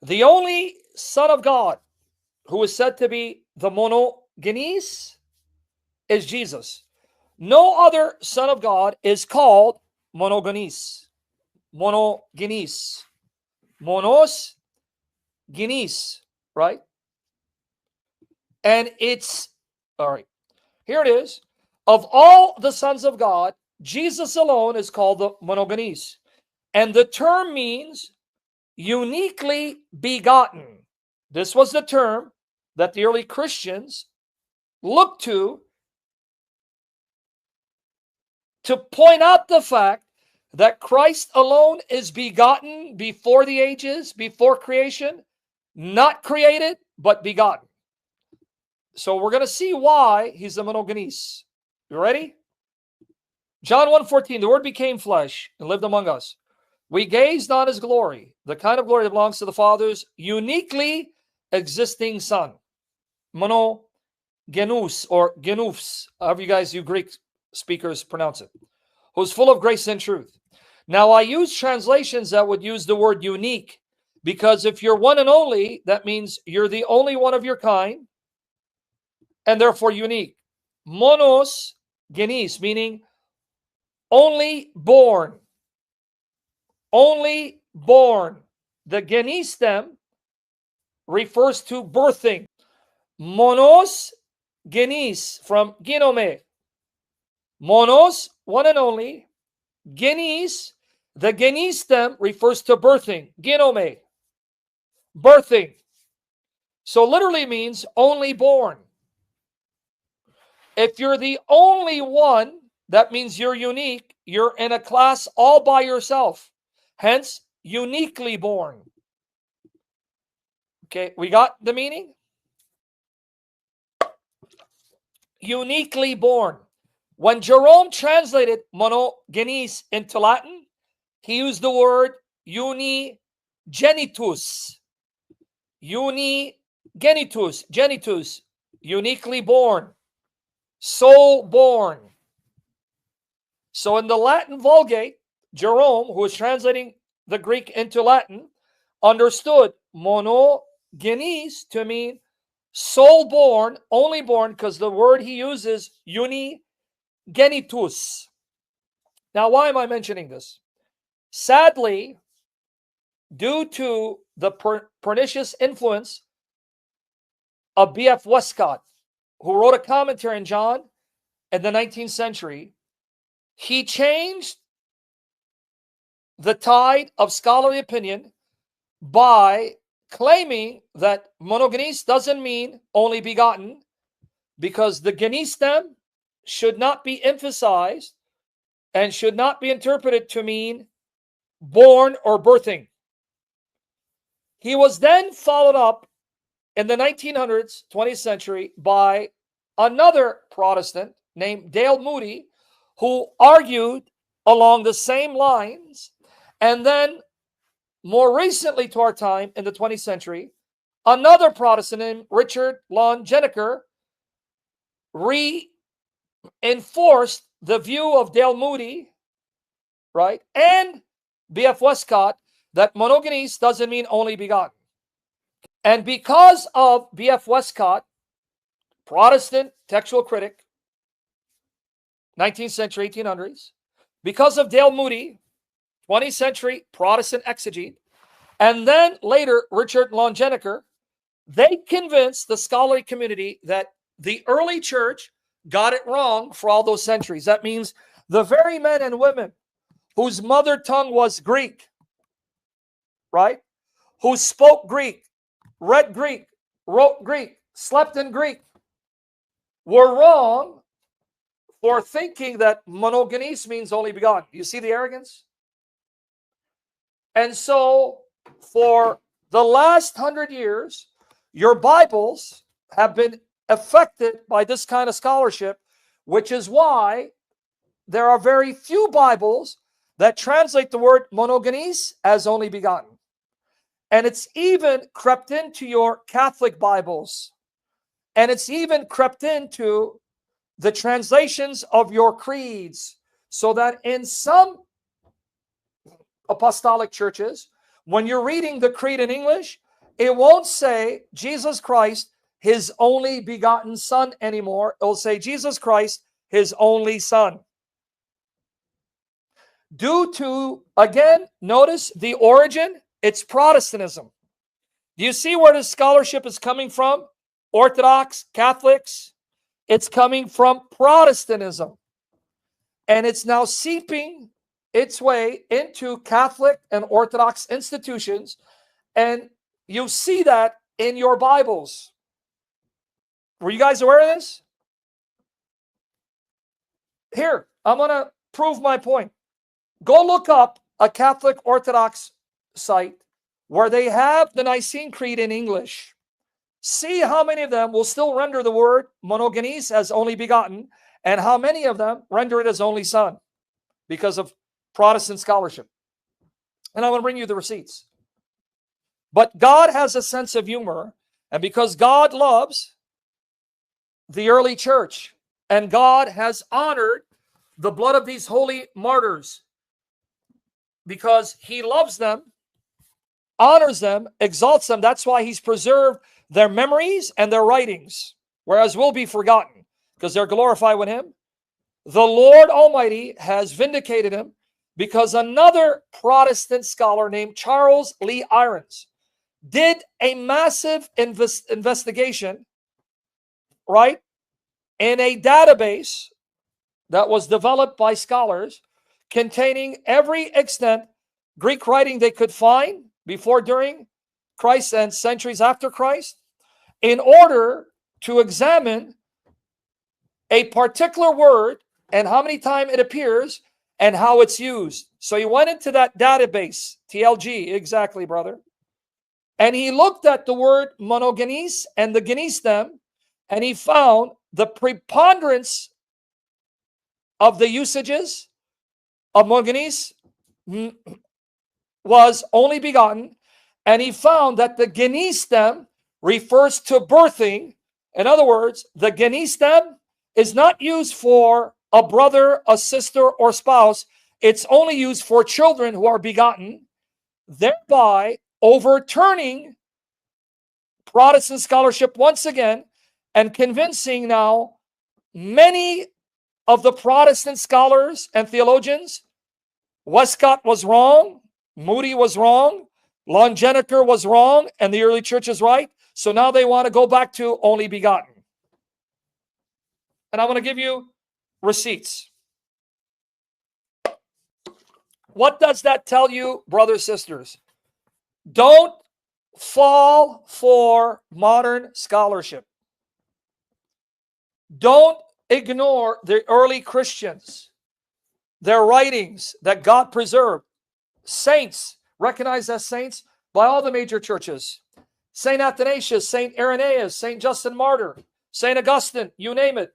The only Son of God who is said to be the monogenes is Jesus. No other Son of God is called monogenes. Monogenes. Monos genes, right? And it's, all right, here it is. Of all the sons of God, Jesus alone is called the monogenes. And the term means uniquely begotten. This was the term that the early Christians looked to point out the fact that Christ alone is begotten before the ages, before creation, not created, but begotten. So we're going to see why he's the monogenes. You ready? John 1:14, the Word became flesh and lived among us. We gazed on his glory, the kind of glory that belongs to the Father's uniquely existing Son. Monogenous or genous, however you Greek speakers pronounce it, who's full of grace and truth. Now, I use translations that would use the word unique, because if you're one and only, that means you're the only one of your kind, and therefore unique. Monos genes, meaning only born. Only born. The genistem refers to birthing. Monos genes, from genome. Monos, one and only. Genes, the genistem refers to birthing. Genome, birthing. So literally means only born. If you're the only one, that means you're unique. You're in a class all by yourself. Hence, uniquely born. Okay, we got the meaning? Uniquely born. When Jerome translated monogenes into Latin, he used the word unigenitus. Unigenitus, genitus, uniquely born, soul born. So in the Latin Vulgate, Jerome, who was translating the Greek into Latin, understood monogenes to mean soul born, only born, because the word he uses, unigenitus. Now, why am I mentioning this? Sadly, due to the pernicious influence of B.F. Westcott, who wrote a commentary on John in the 19th century, he changed the tide of scholarly opinion by claiming that monogenes doesn't mean only begotten, because the genistem should not be emphasized and should not be interpreted to mean born or birthing. He was then followed up in the 1900s, 20th century, by another Protestant named Dale Moody, who argued along the same lines. And then more recently to our time, in the 20th century, another Protestant named Richard Longenecker reinforced the view of Dale Moody, right, and B.F. Westcott, that monogenes doesn't mean only begotten. And because of B.F. Westcott, Protestant textual critic, 19th century, 1800s, because of Dale Moody, 20th century Protestant exegete, and then later Richard Longenecker, they convinced the scholarly community that the early church got it wrong for all those centuries. That means the very men and women whose mother tongue was Greek, right, who spoke Greek, read Greek, wrote Greek, slept in Greek, were wrong for thinking that monogenes means only begotten. You see the arrogance? And so for the last 100 years, your Bibles have been affected by this kind of scholarship, which is why there are very few Bibles that translate the word monogenes as only begotten. And it's even crept into your Catholic Bibles. And it's even crept into the translations of your creeds, so that in some apostolic churches, when you're reading the creed in English, it won't say Jesus Christ, his only begotten Son anymore. It'll say Jesus Christ, his only Son. Due to, again, notice the origin, it's Protestantism. Do you see where this scholarship is coming from? Orthodox, Catholics. It's coming from Protestantism. And it's now seeping its way into Catholic and Orthodox institutions. And you see that in your Bibles. Were you guys aware of this? Here, I'm going to prove my point. Go look up a Catholic Orthodox site where they have the Nicene Creed in English. See how many of them will still render the word monogenes as only begotten, and how many of them render it as only Son because of Protestant scholarship. And I'm going to bring you the receipts. But God has a sense of humor, and because God loves the early church, and God has honored the blood of these holy martyrs, because he loves them, honors them, exalts them. That's why he's preserved their memories and their writings, whereas we'll be forgotten because they're glorified with him. The Lord Almighty has vindicated him because another Protestant scholar named Charles Lee Irons did a massive investigation, right, in a database that was developed by scholars containing every extant Greek writing they could find before, during Christ, and centuries after Christ, in order to examine a particular word and how many times it appears and how it's used. So he went into that database, TLG, exactly, brother, and he looked at the word monogenes and the genestem, and he found the preponderance of the usages of monogenes was only begotten, and he found that the genestem refers to birthing. In other words, the genestem is not used for a brother, a sister, or spouse. It's only used for children who are begotten, thereby overturning Protestant scholarship once again and convincing now many of the Protestant scholars and theologians. Westcott was wrong, Moody was wrong, Longenecker was wrong, and the early church is right. So now they want to go back to only begotten. And I want to give you receipts. What does that tell you, brothers, sisters? Don't fall for modern scholarship. Don't ignore the early Christians, their writings that God preserved. Saints, recognized as saints by all the major churches. St. Athanasius, St. Irenaeus, St. Justin Martyr, St. Augustine, you name it.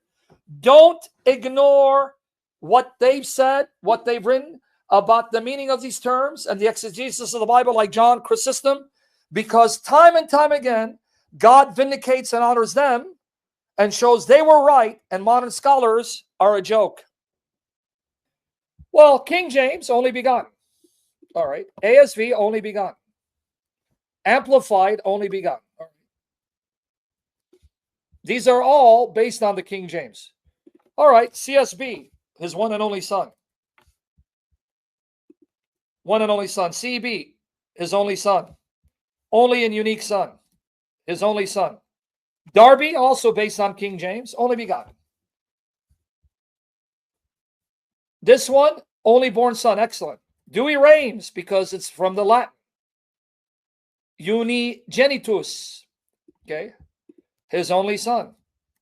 Don't ignore what they've said, what they've written about the meaning of these terms and the exegesis of the Bible, like John Chrysostom, because time and time again, God vindicates and honors them and shows they were right, and modern scholars are a joke. Well, King James, only begotten. All right. ASV, only begotten. Amplified, only begotten. All right. These are all based on the King James. All right. CSB, his one and only Son. One and only Son. CB, his only Son. Only and unique Son. His only Son. Darby, also based on King James, only begotten. This one, only born Son. Excellent. Douay Rheims, because it's from the Latin. Unigenitus, okay, his only Son,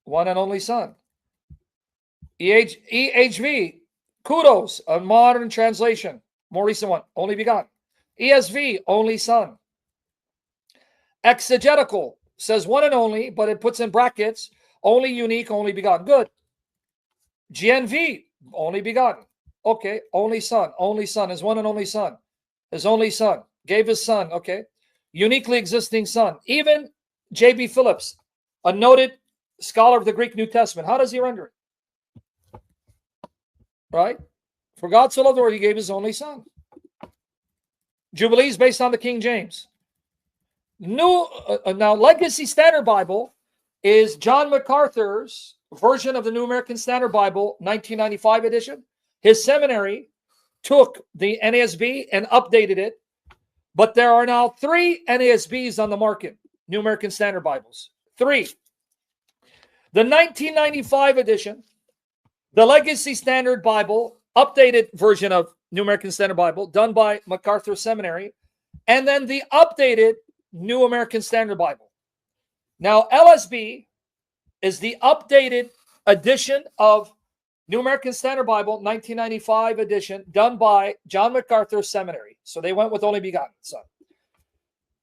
one and only Son. EHV, kudos, a modern translation, more recent one, only begotten. ESV, only Son. Exegetical says one and only, but it puts in brackets, only, unique, only begotten. Good. GNV, only begotten. Okay, only Son, his one and only Son, his only Son, gave his Son, okay, uniquely existing Son. Even J.B. Phillips, a noted scholar of the Greek New Testament, how does he render it? Right? For God so loved the world, he gave his only Son. Jubilees based on the King James. Now, Legacy Standard Bible is John MacArthur's version of the New American Standard Bible, 1995 edition. His seminary took the NASB and updated it, but there are now 3 NASBs on the market, New American Standard Bibles. 3. The 1995 edition, the Legacy Standard Bible, updated version of New American Standard Bible, done by MacArthur Seminary, and then the updated New American Standard Bible. Now, LSB is the updated edition of New American Standard Bible, 1995 edition, done by John MacArthur Seminary. So they went with Only Begotten Son.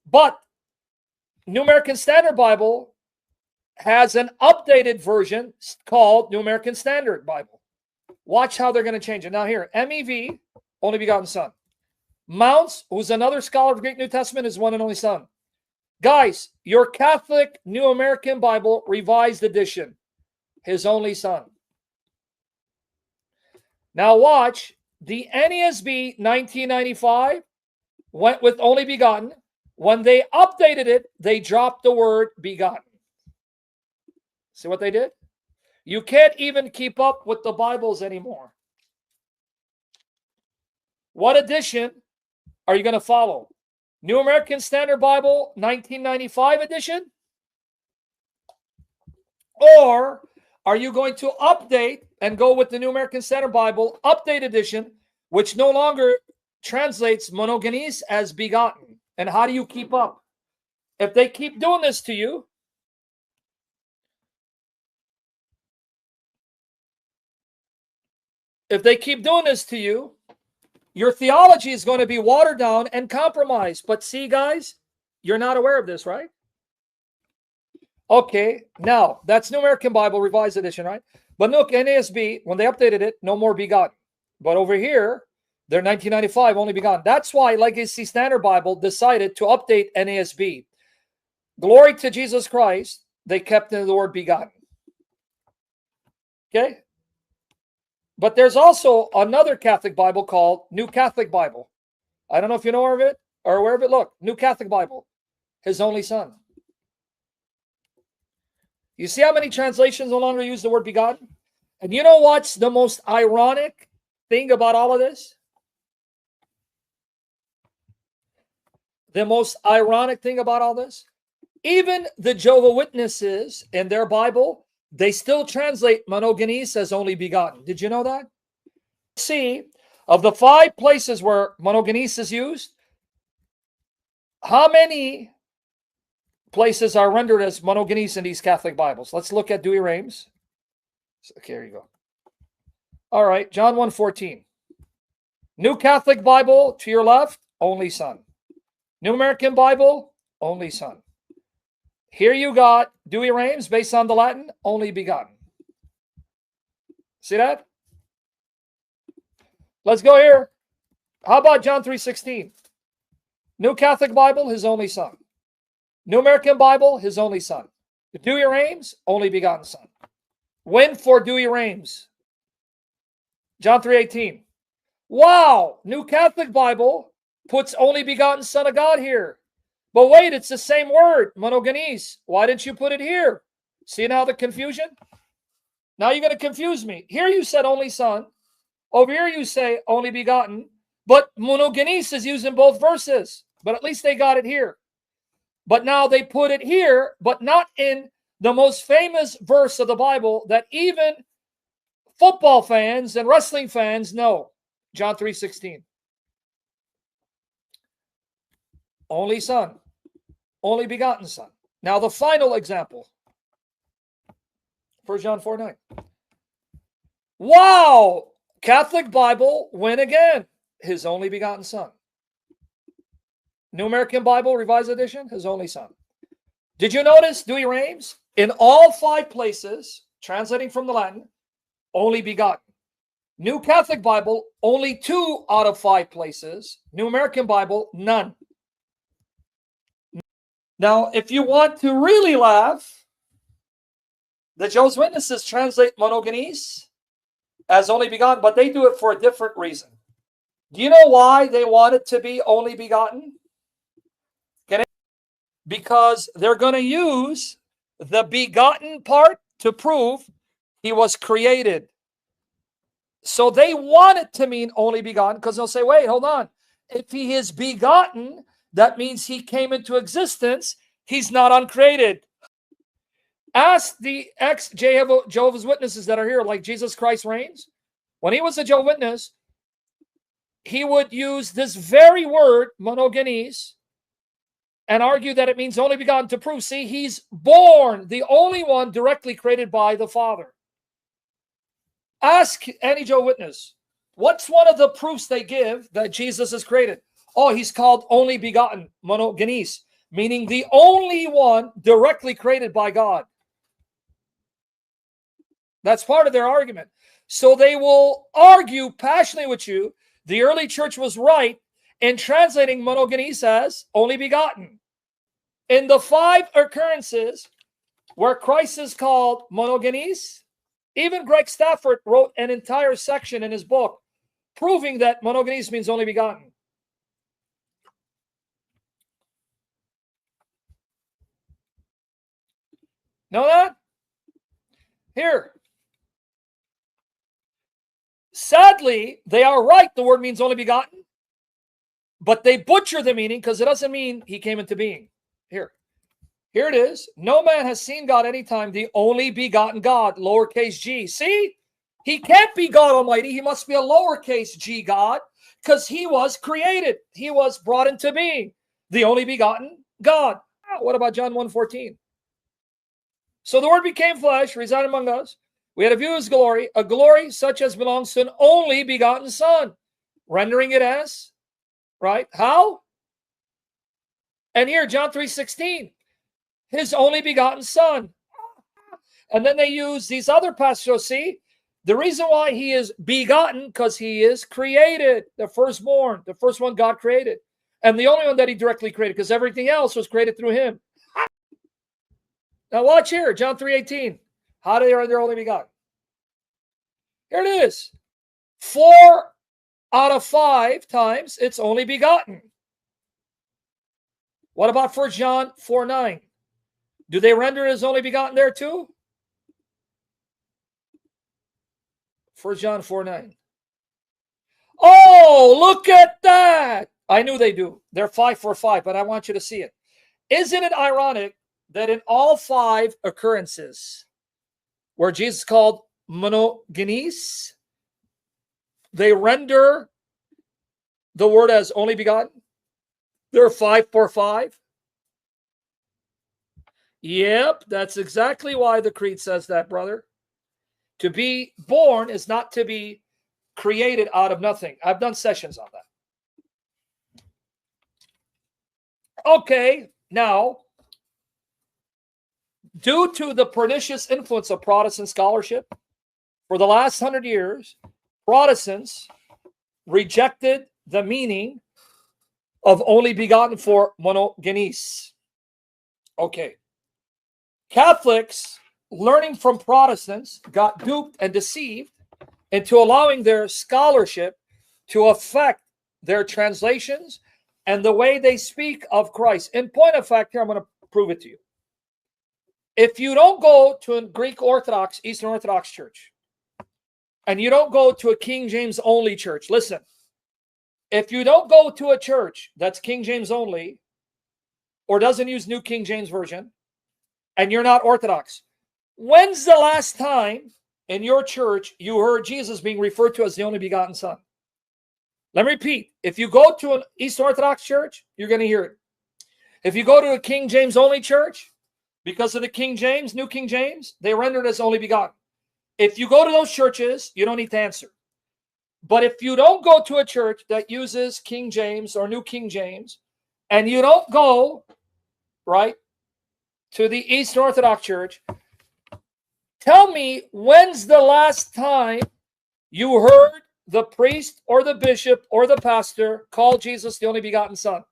But New American Standard Bible has an updated version called New American Standard Bible. Watch how they're going to change it. Now here, MEV, Only Begotten Son. Mounts, who's another scholar of Greek New Testament, is one and only Son. Guys, your Catholic New American Bible, Revised Edition, His only Son. Now watch, the NASB 1995 went with Only Begotten. When they updated it, they dropped the word begotten. See what they did? You can't even keep up with the Bibles anymore. What edition are you going to follow? New American Standard Bible, 1995 edition? Or are you going to update and go with the New American Standard Bible, update edition, which no longer translates monogenes as begotten? And how do you keep up? If they keep doing this to you, your theology is going to be watered down and compromised. But see, guys, you're not aware of this, right? Okay, now, that's New American Bible, Revised Edition, right? But look, NASB, when they updated it, no more begotten. But over here, they're 1995, Only Begotten. That's why Legacy Standard Bible decided to update NASB. Glory to Jesus Christ, they kept in the word begotten. Okay? But there's also another Catholic Bible called New Catholic Bible. I don't know if you know of it or aware of it. Look, New Catholic Bible, His only Son. You see how many translations no longer use the word begotten? And you know what's the most ironic thing about all of this? The most ironic thing about all this? Even the Jehovah's Witnesses in their Bible, they still translate monogenes as only begotten. Did you know that? See, of the 5 places where monogenes is used, how many places are rendered as monogenes in these Catholic Bibles? Let's look at Dewey Rames. Okay, here you go. All right, John 1:14. New Catholic Bible to your left, only Son. New American Bible, only Son. Here you got Dewey Rames, based on the Latin, Only Begotten. See that? Let's go here. How about John 3:16? New Catholic Bible, His only Son. New American Bible, His only Son. Dewey Rames, Only Begotten Son. Win for Dewey Rames. John 3:18. Wow, New Catholic Bible puts Only Begotten Son of God here. But wait, it's the same word, monogenes. Why didn't you put it here? See now the confusion? Now you're going to confuse me. Here you said only Son. Over here you say only begotten. But monogenes is used in both verses. But at least they got it here. But now they put it here, but not in the most famous verse of the Bible that even football fans and wrestling fans know. John 3:16. Only Son. Only Begotten Son. Now the final example. 1 John 4:9. Wow! Catholic Bible, win again. His only begotten Son. New American Bible, Revised Edition, His only Son. Did you notice Dewey Rames? In all 5 places, translating from the Latin, only begotten. New Catholic Bible, only 2 out of 5 places. New American Bible, none. Now, if you want to really laugh, the Jehovah's Witnesses translate monogenes as only begotten, but they do it for a different reason. Do you know why they want it to be only begotten? because they're going to use the begotten part to prove he was created. So they want it to mean only begotten, because they'll say, wait, hold on. If he is begotten, that means he came into existence. He's not uncreated. Ask the ex-Jehovah's Witnesses that are here, like Jesus Christ reigns. When he was a Jehovah's Witness, he would use this very word, monogenes, and argue that it means only begotten to prove, see, he's born, the only one directly created by the Father. Ask any Jehovah's Witness, what's one of the proofs they give that Jesus is created? Oh, he's called only begotten, monogenes, meaning the only one directly created by God. That's part of their argument. So they will argue passionately with you. The early church was right in translating monogenes as only begotten. In the 5 occurrences where Christ is called monogenes, even Greg Stafford wrote an entire section in his book proving that monogenes means only begotten. Know that? Here. Sadly, they are right. The word means only begotten. But they butcher the meaning because it doesn't mean he came into being. Here it is. No man has seen God anytime, the only begotten God, lowercase g. See? He can't be God Almighty. He must be a lowercase g God because he was created. He was brought into being. The only begotten God. What about John 1:14? So the word became flesh, resided among us. We had a view of his glory, a glory such as belongs to an only begotten Son. Rendering it as, right? How? And here, John 3:16, his only begotten Son. And then they use these other passages. See, the reason why he is begotten, because he is created, the firstborn, the first one God created. And the only one that he directly created, because everything else was created through him. Now watch here, John 3:18. How they are only begotten? Here it is. 4 out of 5 times it's only begotten. What about 1 John 4:9? Do they render it as only begotten there too? 1 John 4:9. Oh, look at that. I knew they do. They're 5 for 5, but I want you to see it. Isn't it ironic that in all 5 occurrences where Jesus called monogenes, they render the word as only begotten? They're 5 for 5. Yep, that's exactly why the creed says that, brother. To be born is not to be created out of nothing. I've done sessions on that. Okay, now, due to the pernicious influence of Protestant scholarship, for the last 100 years, Protestants rejected the meaning of only begotten for monogenes. Okay. Catholics, learning from Protestants, got duped and deceived into allowing their scholarship to affect their translations and the way they speak of Christ. In point of fact, here, I'm going to prove it to you. If you don't go to a Greek Orthodox, Eastern Orthodox church, and you don't go to a King James only church, listen, if you don't go to a church that's King James only or doesn't use New King James Version, and you're not Orthodox, when's the last time in your church you heard Jesus being referred to as the only begotten Son? Let me repeat. If you go to an Eastern Orthodox church, you're going to hear it. If you go to a King James only church, because of the King James, New King James, they render it as only begotten. If you go to those churches, you don't need to answer. But if you don't go to a church that uses King James or New King James, and you don't go, right, to the Eastern Orthodox Church, tell me when's the last time you heard the priest or the bishop or the pastor call Jesus the only begotten Son?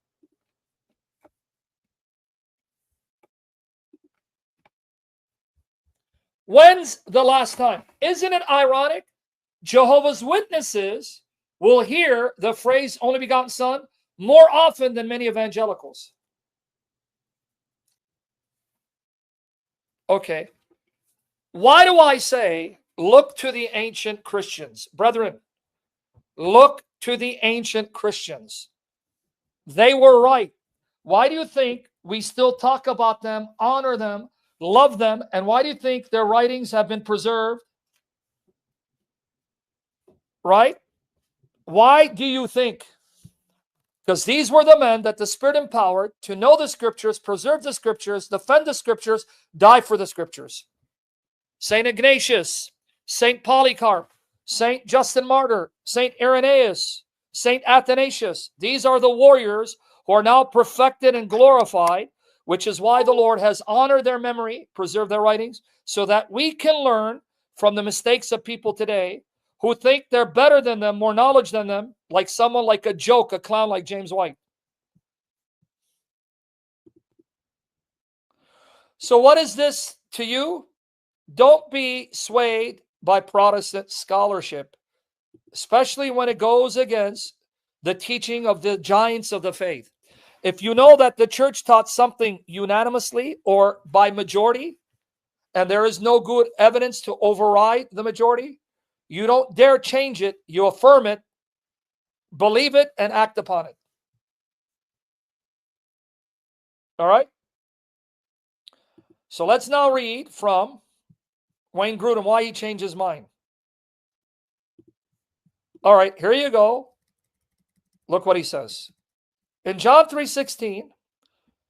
When's the last time? Isn't it ironic? Jehovah's Witnesses will hear the phrase only begotten Son more often than many evangelicals. Okay. Why do I say look to the ancient Christians? Brethren, look to the ancient Christians. They were right. Why do you think we still talk about them, honor them, love them, and why do you think their writings have been preserved? Right? Why do you think? Because these were the men that the Spirit empowered to know the Scriptures, preserve the Scriptures, defend the Scriptures, die for the Scriptures. St. Ignatius, St. Polycarp, St. Justin Martyr, St. Irenaeus, St. Athanasius. These are the warriors who are now perfected and glorified, which is why the Lord has honored their memory, preserved their writings, so that we can learn from the mistakes of people today who think they're better than them, more knowledge than them, like someone like a joke, a clown like James White. So what is this to you? Don't be swayed by Protestant scholarship, especially when it goes against the teaching of the giants of the faith. If you know that the church taught something unanimously or by majority, and there is no good evidence to override the majority, you don't dare change it. You affirm it, believe it, and act upon it. All right? So let's now read from Wayne Grudem, why he changed his mind. All right, here you go. Look what he says. In John 3:16,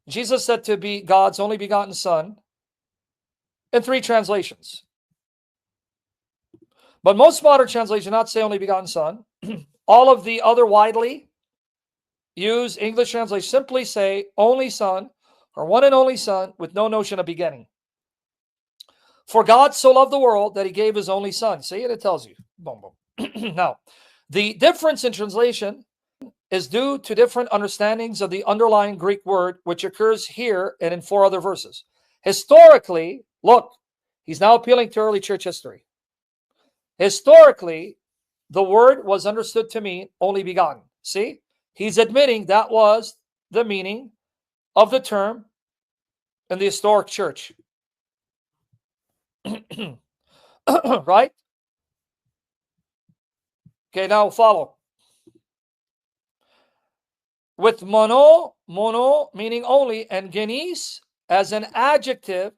Jesus said to be God's only begotten Son in 3 translations. But most modern translations not say only begotten Son. All of the other widely used English translations simply say only Son or one and only Son with no notion of beginning. For God so loved the world that he gave his only Son. See, and it tells you. Boom, boom. Now, the difference in translation is due to different understandings of the underlying Greek word, which occurs here and in 4 other verses. Historically, look, he's now appealing to early church history. Historically, the word was understood to mean only begotten. See, he's admitting that was the meaning of the term in the historic church. Right? Okay, now follow. With mono meaning only, and genes as an adjective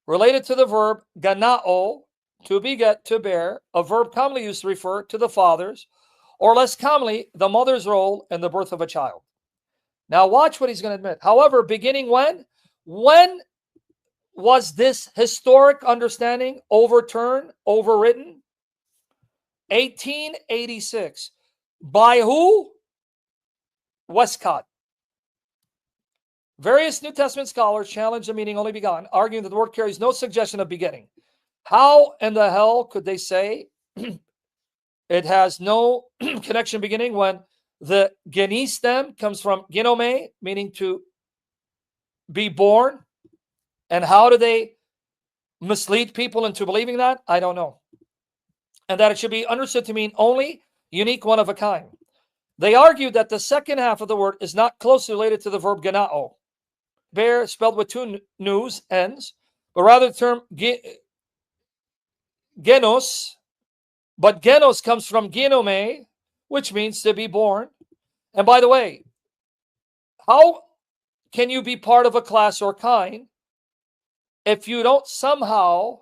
related to the verb ganao, to beget, to bear, a verb commonly used to refer to the father's, or less commonly, the mother's role in the birth of a child. Now watch what he's going to admit. However, beginning when? When was this historic understanding overturned, overwritten? 1886. By who? Westcott. Various New Testament scholars challenge the meaning only begotten, arguing that the word carries no suggestion of beginning. How in the hell could they say it has no connection beginning when the geni stem comes from genome, meaning to be born? And how do they mislead people into believing that? I don't know. And that it should be understood to mean only, unique, one of a kind. They argue that the second half of the word is not closely related to the verb genao, bear, spelled with 2 nus, ends, but rather the term genos. But genos comes from genome, which means to be born. And by the way, how can you be part of a class or kind if you don't somehow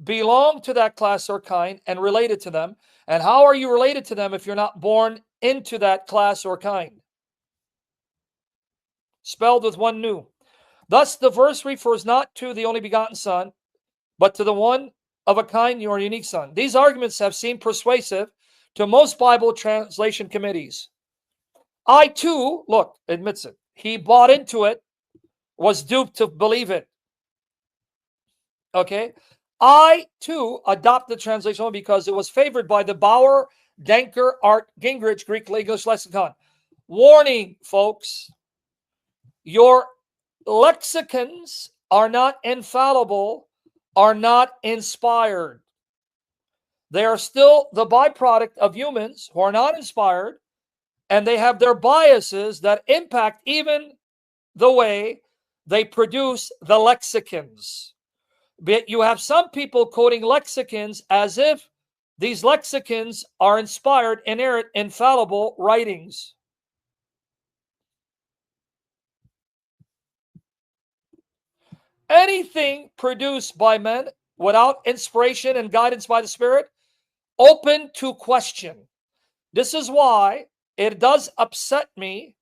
belong to that class or kind and related to them? And how are you related to them if you're not born into that class or kind? Spelled with 1 nu. Thus, the verse refers not to the only begotten Son, but to the one of a kind or unique Son. These arguments have seemed persuasive to most Bible translation committees. I too, look, admits it. He bought into it, was duped to believe it. Okay? I too adopt the translation because it was favored by the Bauer, Denker, Art, Gingrich Greek English Lexicon. Warning, folks. Your lexicons are not infallible, are not inspired. They are still the byproduct of humans who are not inspired, and they have their biases that impact even the way they produce the lexicons. But you have some people quoting lexicons as if these lexicons are inspired, inerrant, infallible writings. Anything produced by men without inspiration and guidance by the Spirit, open to question. This is why it does upset me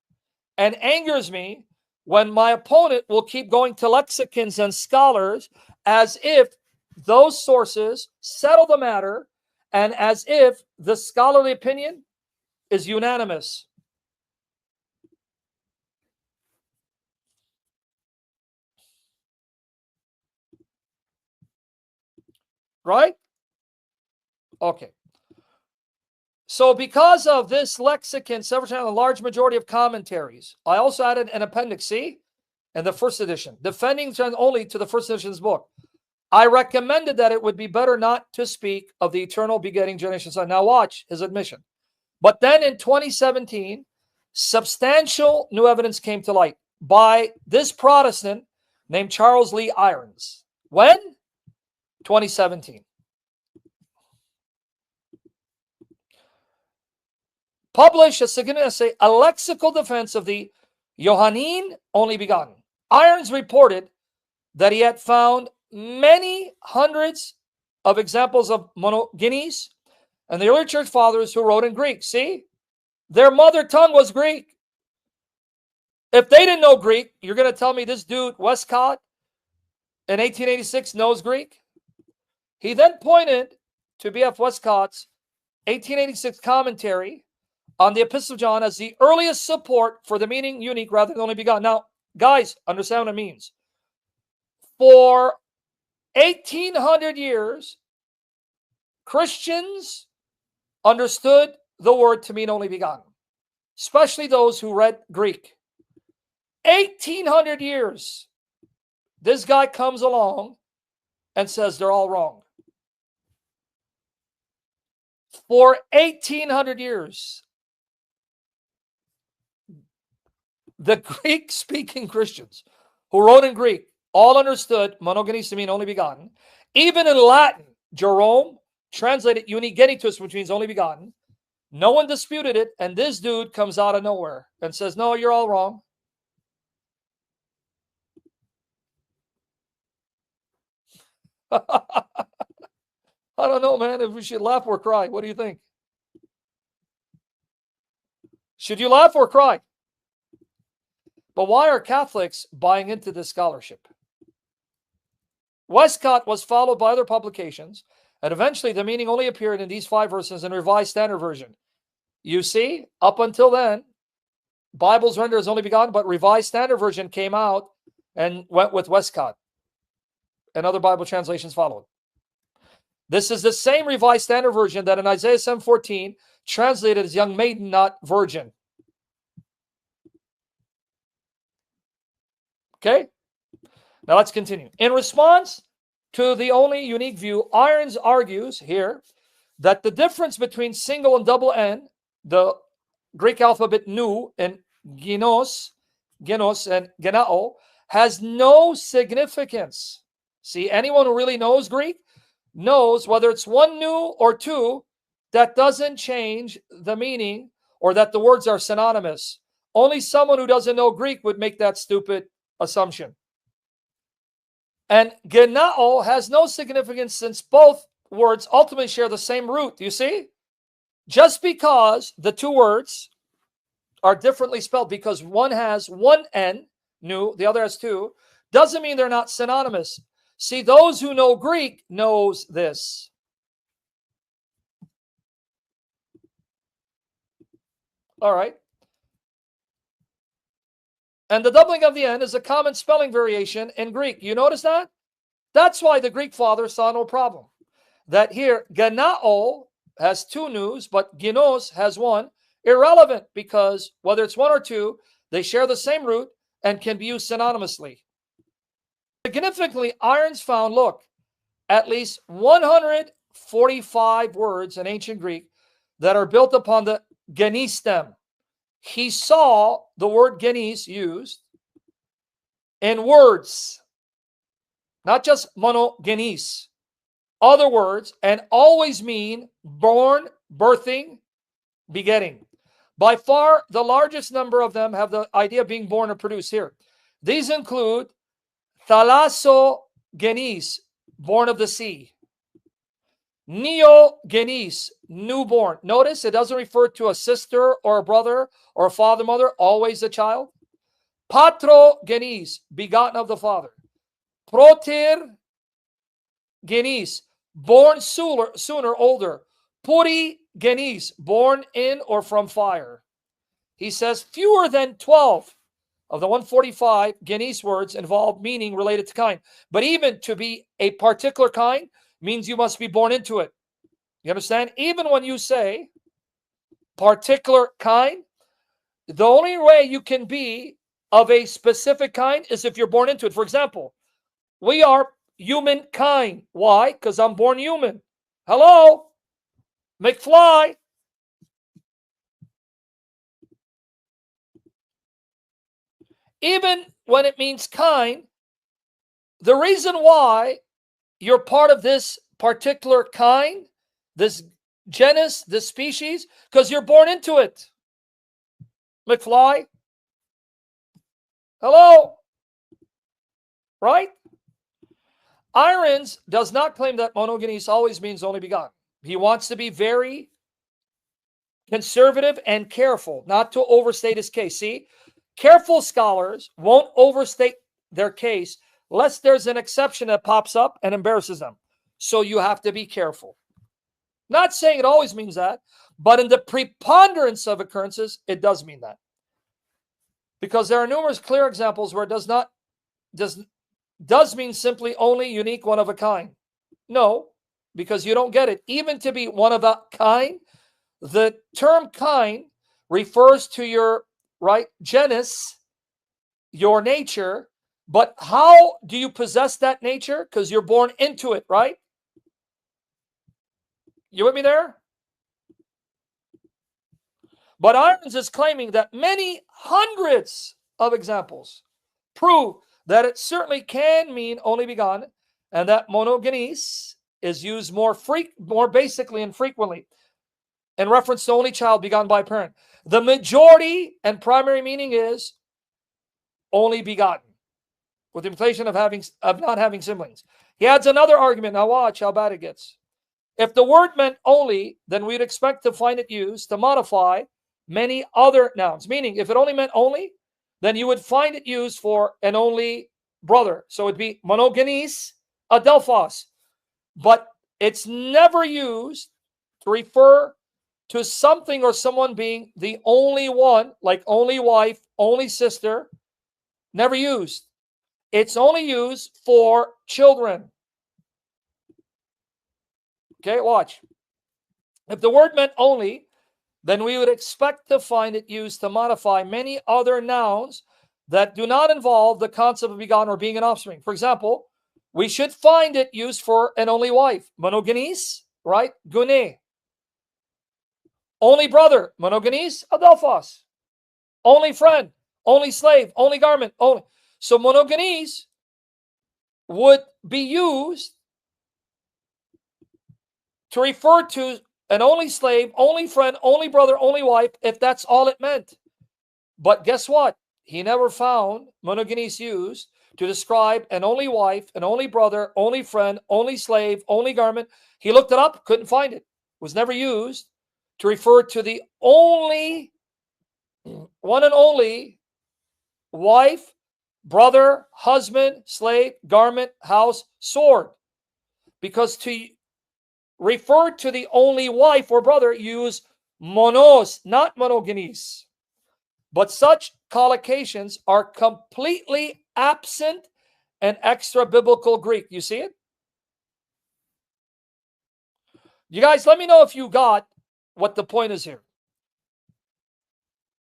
and angers me when my opponent will keep going to lexicons and scholars as if those sources settle the matter and as if the scholarly opinion is unanimous. Right? Okay. So because of this lexicon, several times, a large majority of commentaries, I also added an appendix C in the first edition, defending only to the first edition's book. I recommended that it would be better not to speak of the eternal begetting generation son. Now watch his admission. But then in 2017, substantial new evidence came to light by this Protestant named Charles Lee Irons. When? 2017. Published a significant essay, a lexical defense of the Johannine only begotten. Irons reported that he had found many hundreds of examples of monogenes and the early church fathers who wrote in Greek. See, their mother tongue was Greek. If they didn't know Greek, you're going to tell me this dude, Westcott, in 1886 knows Greek? He then pointed to B.F. Westcott's 1886 commentary on the Epistle of John as the earliest support for the meaning unique rather than only begotten. Now, guys, understand what it means. For 1800 years, Christians understood the word to mean only begotten, especially those who read Greek. 1800 years, this guy comes along and says they're all wrong. For 1800 years, the Greek-speaking Christians who wrote in Greek all understood monogenes to mean only begotten. Even in Latin, Jerome translated unigenitus, which means only begotten. No one disputed it, and this dude comes out of nowhere and says, no, you're all wrong. I don't know, man, if we should laugh or cry. What do you think? Should you laugh or cry? But why are Catholics buying into this scholarship? Westcott was followed by other publications, and eventually the meaning only appeared in these 5 verses in Revised Standard Version. You see, up until then, Bible's rendered as only begotten, but Revised Standard Version came out and went with Westcott, and other Bible translations followed. This is the same Revised Standard Version that in Isaiah 7:14 translated as young maiden, not virgin. Okay? Now let's continue. In response to the only unique view, Irons argues here that the difference between single and double N, the Greek alphabet nu and genos and genao, has no significance. See, anyone who really knows Greek knows whether it's one nu or two, that doesn't change the meaning or that the words are synonymous. Only someone who doesn't know Greek would make that stupid assumption. And genao has no significance since both words ultimately share the same root. You see? Just because the two words are differently spelled, because one has one N, nu, the other has two, doesn't mean they're not synonymous. See, those who know Greek knows this. All right. And the doubling of the N is a common spelling variation in Greek. You notice that? That's why the Greek fathers saw no problem. That here, genao has two nus, but genos has one. Irrelevant, because whether it's one or two, they share the same root and can be used synonymously. Significantly, Irons found, look, at least 145 words in ancient Greek that are built upon the genis stem. He saw the word genis used in words not just monogenes. Other words, and always mean born, birthing, begetting. By far, the largest number of them have the idea of being born or produced here. These include thalassogenes, born of the sea. Neogenes, newborn. Notice it doesn't refer to a sister or a brother or a father, mother, always a child. Patrogenes, begotten of the father. Protergenes, born sooner, older. Purigenes, born in or from fire. He says fewer than 12 of the 145 Genes words involve meaning related to kind. But even to be a particular kind means you must be born into it. You understand? Even when you say particular kind, the only way you can be of a specific kind is if you're born into it. For example, we are humankind. Why? Because I'm born human. Hello? McFly. Even when it means kind, the reason why you're part of this particular kind, this genus, this species, because you're born into it. McFly. Hello? Right? Irons does not claim that monogenes always means only begotten. He wants to be very conservative and careful, not to overstate his case. See, careful scholars won't overstate their case lest there's an exception that pops up and embarrasses them. So you have to be careful. Not saying it always means that, but in the preponderance of occurrences, it does mean that. Because there are numerous clear examples where it does mean simply only unique, one of a kind. No, because you don't get it. Even to be one of a kind, the term kind refers to your genus, your nature. But how do you possess that nature? Because you're born into it, right? You with me there? But Irons is claiming that many hundreds of examples prove that it certainly can mean only begotten, and that monogenes is used more basically and frequently in reference to only child begotten by a parent. The majority and primary meaning is only begotten, with the implication of not having siblings. He adds another argument. Now watch how bad it gets. If the word meant only, then we'd expect to find it used to modify many other nouns. Meaning, if it only meant only, then you would find it used for an only brother. So it'd be monogenes adelphos. But it's never used to refer to something or someone being the only one, like only wife, only sister. Never used. It's only used for children. Okay, watch. If the word meant only, then we would expect to find it used to modify many other nouns that do not involve the concept of begotten or being an offspring. For example, we should find it used for an only wife, monogenes, right? Gune. Only brother, monogenes, adelphos. Only friend, only slave, only garment, only. So monogenes would be used to refer to an only slave, only friend, only brother, only wife, if that's all it meant. But guess what? He never found monogenes used to describe an only wife, an only brother, only friend, only slave, only garment. He looked it up, couldn't find it. It was never used to refer to the only, one and only wife, brother, husband, slave, garment, house, sword. Because to refer to the only wife or brother, use monos, not monogenes. But such collocations are completely absent in extra-biblical Greek. You see it? You guys, let me know if you got what the point is here.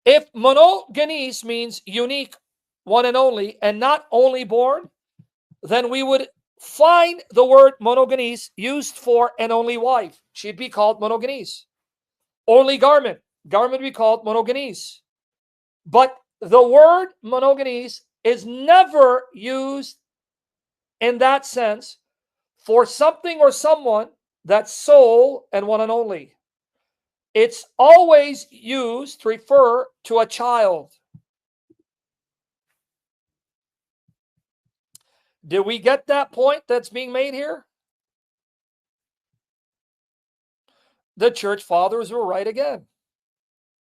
If monogenes means unique, one and only, and not only born, then we would find the word monogenes used for an only wife. She'd be called monogenes. Only garment. Garment would be called monogenes. But the word monogenes is never used in that sense for something or someone that's sole and one and only. It's always used to refer to a child. Did we get that point that's being made here? The church fathers were right again.